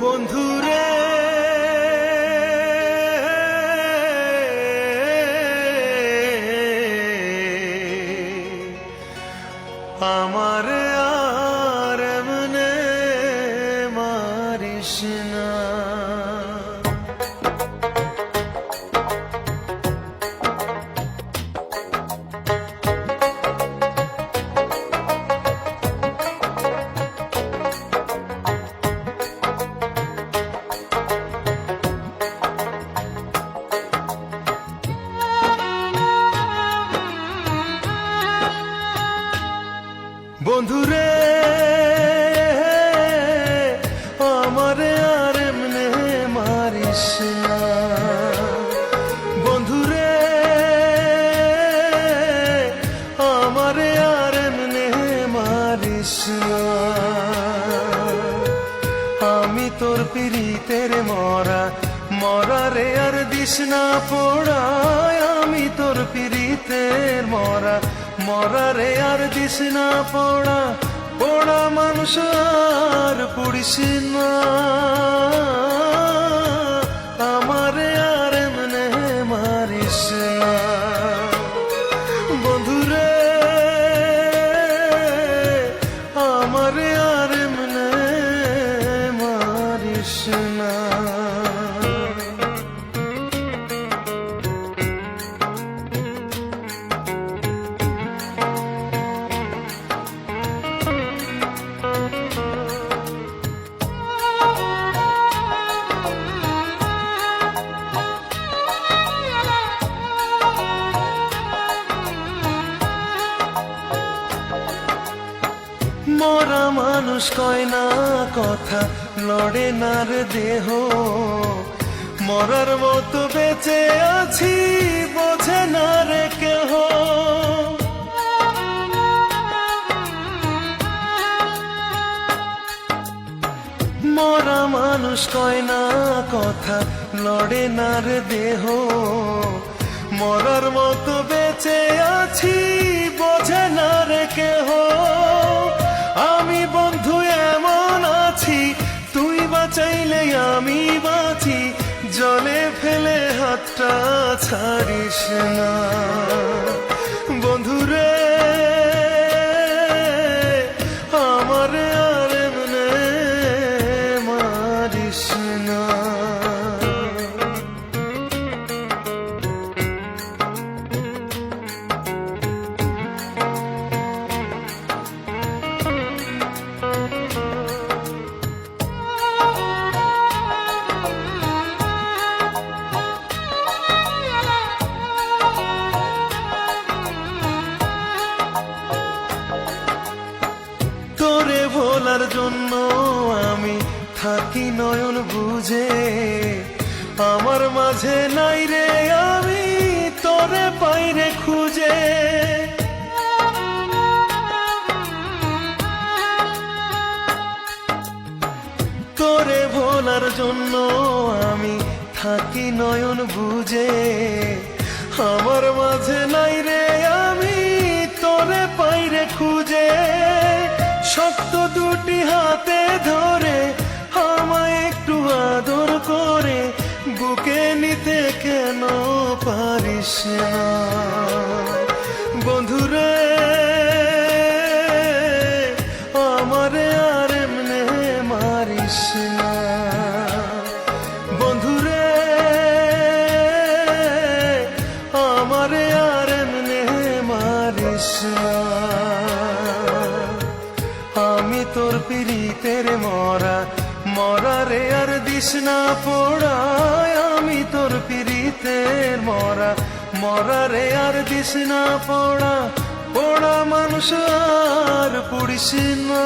বন্ধুরে আমার আর মনে মারিস না। বন্ধুরে আমারে আর এমনে মারিস না। বন্ধুরে আমারে আর এমনে মারিস না। আমি তোর পিরিতের মরা মরারে আর দিস না পোড়ায়। আমি তোর পিরিতের মরা মরারে আর দিস না পোড়া। পোড়া মানুষ আর পুড়িস না। আমারে আর এমনে মারিস না। বন্ধুরে আমারে আর এমনে মারিস না। মরা মানুষ কয় না কথা, লড়ে না রে দেহ। মরার মতো বেঁচে আছি বোঝে না রে কেহ। মরা মানুষ কয় না কথা, লড়ে না রে দেহ। মরার মতো বেঁচে আছি বোঝে না রে কেহ। আমি বন্ধু এমন আছি, তুই বাঁচাইলে আমি বাঁচি। জলে ফেলে হাতটা ছাড়িস না। বন্ধুরে আমারে আর এমনে মারিস না। তোরে ভোলার জন্য আমি থাকি নয়ন বুঝে। আমার মাঝে নাই রে আমি তোরে পাইরে খুঁজে। তোরে ভোলার জন্য আমি থাকি নয়ন বুঝে। আমার মাঝে নাই রে আমি তোরে পাইরে খুঁজে। শক্ত দুটি হাতে ধরে আমায় একটু আদর করে বুকে নিতে কেন পারিস না। বন্ধুরে আমারে আর এমনে মারিস না। বন্ধুরে আমারে আর এমনে মারিস না। আমি তোর পিরিতের মরা মরারে আর দিস না পোড়ায়। আমি তোর পিরিতের মরা মরারে আর দিস না পোড়া। পোড়া মানুষ আর পুড়িস না।